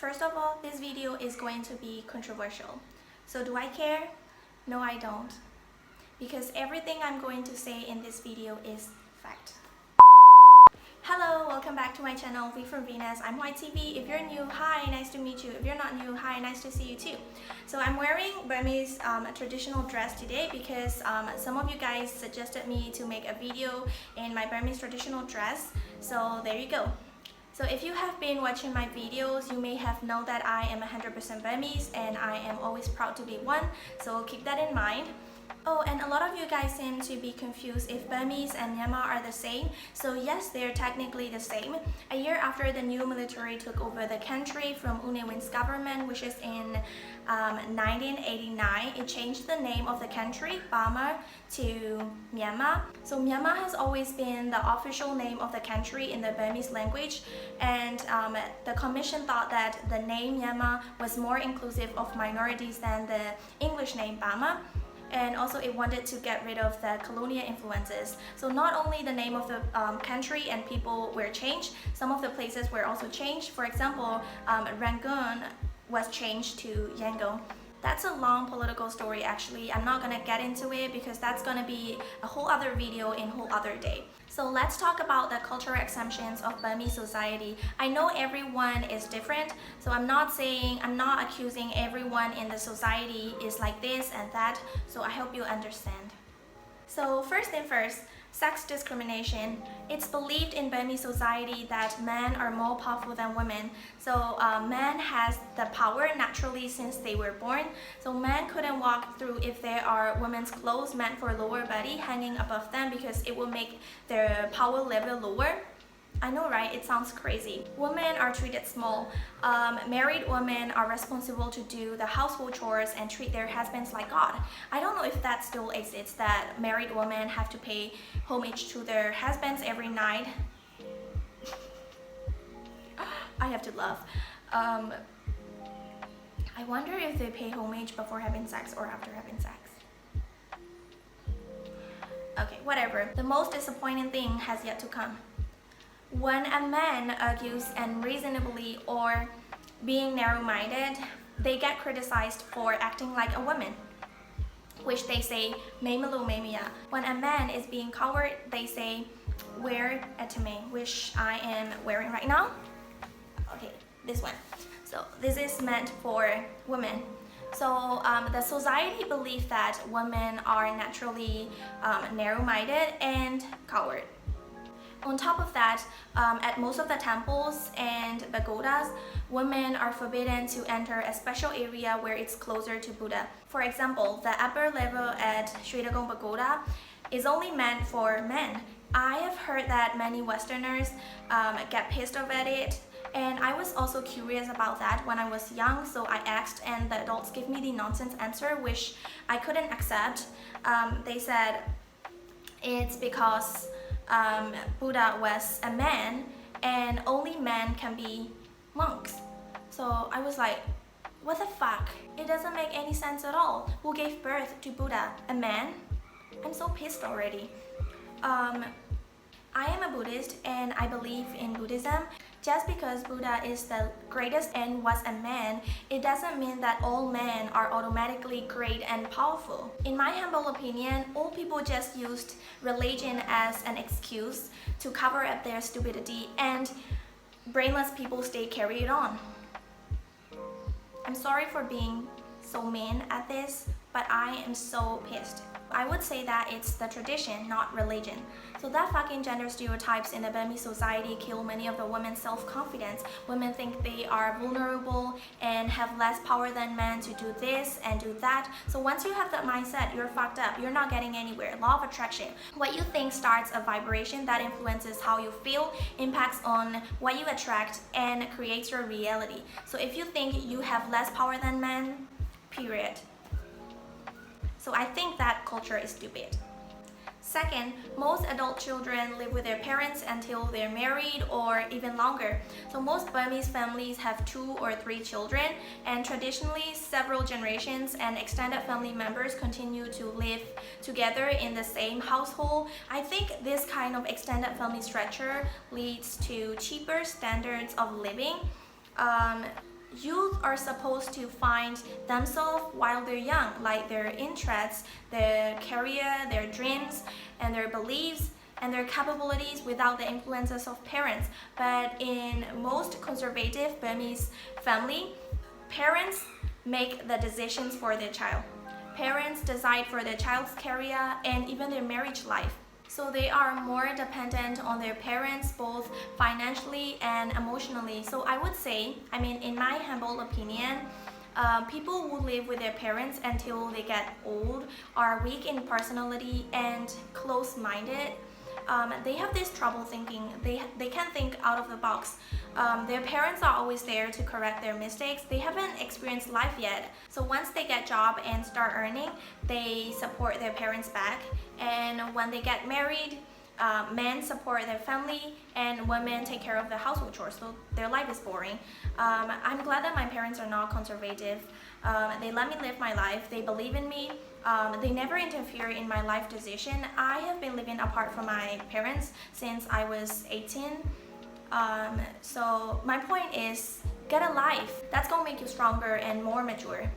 First of all, this video is going to be controversial. So do I care? No, I don't. Because everything I'm going to say in this video is fact. Hello, welcome back to my channel, V from Venus. I'm White TV. If you're new, hi, nice to meet you. If you're not new, hi, nice to see you too. So I'm wearing Burmese traditional dress today because some of you guys suggested me to make a video in my Burmese traditional dress. So there you go. So if you have been watching my videos, you may have known that I am 100% Burmese and I am always proud to be one, so keep that in mind. Oh, and a lot of you guys seem to be confused if Burmese and Myanmar are the same. So yes, they are technically the same. A year after the new military took over the country from U Ne Win's government, which is in 1989, it changed the name of the country, Burma, to Myanmar. So Myanmar has always been the official name of the country in the Burmese language, and the commission thought that the name Myanmar was more inclusive of minorities than the English name Burma. And also it wanted to get rid of the colonial influences. So not only the name of the country and people were changed, some of the places were also changed. For example, Rangoon was changed to Yangon. That's a long political story actually. I'm not gonna get into it because that's gonna be a whole other video in a whole other day. So let's talk about the cultural assumptions of Burmese society. I know everyone is different, so I'm not accusing everyone in the society is like this and that, so I hope you understand. So first thing first, sex discrimination. It's believed in Burmese society that men are more powerful than women. So men has the power naturally since they were born. So men couldn't walk through if there are women's clothes meant for lower body hanging above them because it will make their power level lower. I know, right? It sounds crazy. Women are treated small. Married women are responsible to do the household chores and treat their husbands like God. I don't know if that still exists, that married women have to pay homage to their husbands every night. I have to laugh. I wonder if they pay homage before having sex or after having sex. Okay, whatever. The most disappointing thing has yet to come. When a man argues unreasonably or being narrow-minded, they get criticized for acting like a woman, which they say, "Maimalu maimia." When a man is being coward, they say, "Wear a tame," which I am wearing right now. Okay, this one. So this is meant for women. So the society believes that women are naturally narrow-minded and coward. On top of that, at most of the temples and pagodas, women are forbidden to enter a special area where it's closer to Buddha. For example, the upper level at Sritagong Pagoda is only meant for men. I have heard that many Westerners get pissed off at it, and I was also curious about that when I was young, so I asked and the adults gave me the nonsense answer which I couldn't accept. They said it's because Buddha was a man and only men can be monks. So I was like, what the fuck? It doesn't make any sense at all. Who gave birth to Buddha? A man? I'm so pissed already. I am a Buddhist and I believe in Buddhism. Just because Buddha is the greatest and was a man, it doesn't mean that all men are automatically great and powerful. In my humble opinion, all people just used religion as an excuse to cover up their stupidity, and brainless people stay carried on. I'm sorry for being so mean at this, but I am so pissed. I would say that it's the tradition, not religion. So that fucking gender stereotypes in the Burmese society kill many of the women's self-confidence. Women think they are vulnerable and have less power than men to do this and do that. So once you have that mindset, you're fucked up. You're not getting anywhere. Law of attraction. What you think starts a vibration that influences how you feel, impacts on what you attract, and creates your reality. So if you think you have less power than men, period. So I think that culture is stupid. Second, most adult children live with their parents until they're married or even longer. So most Burmese families have 2 or 3 children, and traditionally several generations and extended family members continue to live together in the same household. I think this kind of extended family structure leads to cheaper standards of living. youth are supposed to find themselves while they're young, like their interests, their career, their dreams, and their beliefs and their capabilities without the influences of parents. But in most conservative Burmese family, parents make the decisions for their child. Parents decide for their child's career and even their marriage life. So they are more dependent on their parents, both financially and emotionally. So I would say, in my humble opinion, people who live with their parents until they get old are weak in personality and close-minded. They have this trouble thinking. They can't think out of the box. Their parents are always there to correct their mistakes. They haven't experienced life yet. So once they get job and start earning, they support their parents back. And when they get married, men support their family and women take care of the household chores. So their life is boring. I'm glad that my parents are not conservative. They let me live my life. They believe in me. They never interfere in my life decision. I have been living apart from my parents since I was 18. So my point is, get a life. That's gonna make you stronger and more mature.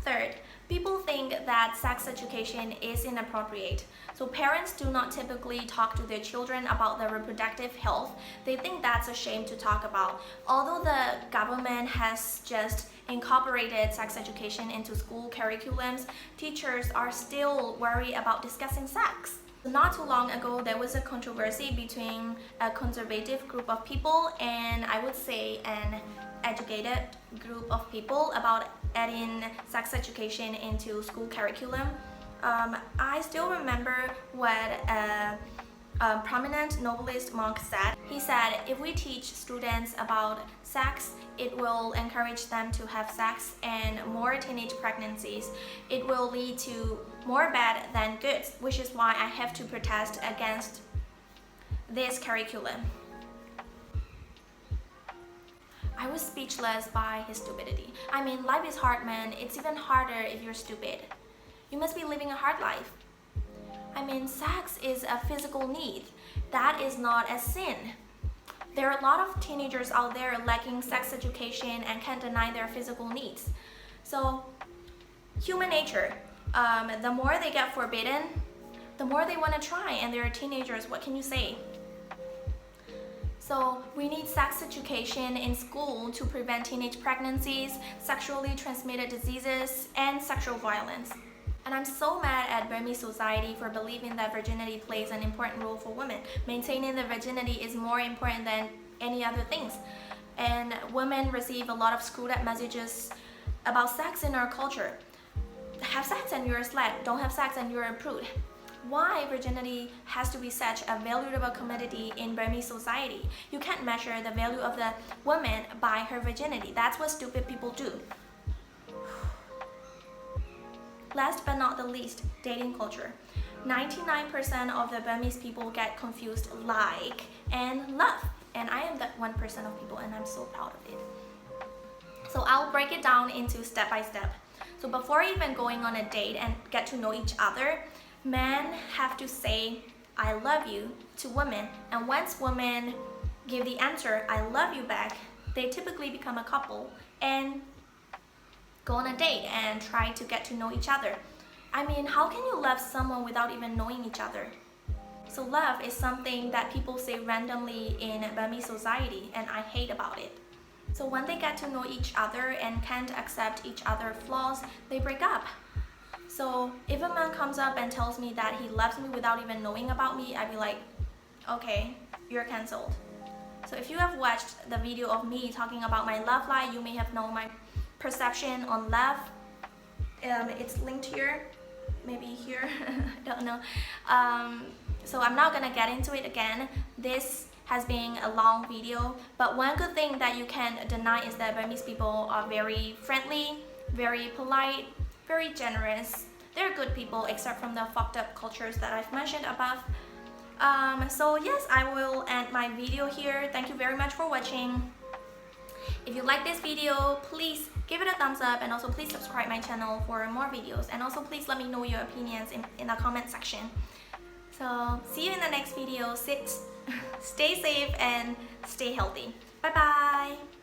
Third, people think that sex education is inappropriate. So parents do not typically talk to their children about their reproductive health. They think that's a shame to talk about. Although the government has just incorporated sex education into school curriculums, teachers are still worried about discussing sex. Not too long ago, there was a controversy between a conservative group of people and I would say an educated group of people about adding sex education into school curriculum. I still remember what a prominent novelist monk said. He said, if we teach students about sex, it will encourage them to have sex and more teenage pregnancies. It will lead to more bad than good, which is why I have to protest against this curriculum. I was speechless by his stupidity. Life is hard, man. It's even harder if you're stupid. You must be living a hard life. Sex is a physical need. That is not a sin. There are a lot of teenagers out there lacking sex education and can't deny their physical needs. So, human nature. The more they get forbidden, the more they want to try, and they're teenagers, what can you say? So we need sex education in school to prevent teenage pregnancies, sexually transmitted diseases, and sexual violence. And I'm so mad at Burmese society for believing that virginity plays an important role for women. Maintaining the virginity is more important than any other things. And women receive a lot of screwed up messages about sex in our culture. Have sex and you're a slut. Don't have sex and you're a prude. Why virginity has to be such a valuable commodity in Burmese society? You can't measure the value of the woman by her virginity. That's what stupid people do. Last but not the least, dating culture. 99% of the Burmese people get confused like and love. And I am that 1% of people and I'm so proud of it. So I'll break it down into step by step. So before even going on a date and get to know each other, men have to say, I love you to women. And once women give the answer, I love you back, they typically become a couple and go on a date and try to get to know each other. How can you love someone without even knowing each other? So love is something that people say randomly in Burmese society, and I hate about it. So when they get to know each other and can't accept each other's flaws, they break up. So if a man comes up and tells me that he loves me without even knowing about me, I'd be like, okay, you're cancelled. So if you have watched the video of me talking about my love life, you may have known my perception on love. It's linked here, maybe here, I don't know. So I'm not gonna get into it again. This has been a long video, but one good thing that you can deny is that Burmese people are very friendly, very polite, very generous. They're good people except from the fucked up cultures that I've mentioned above. So yes, I will end my video here. Thank you very much for watching. If you like this video, please give it a thumbs up and also please subscribe my channel for more videos, and also please let me know your opinions in the comment section. So see you in the next video. Stay safe and stay healthy. Bye bye.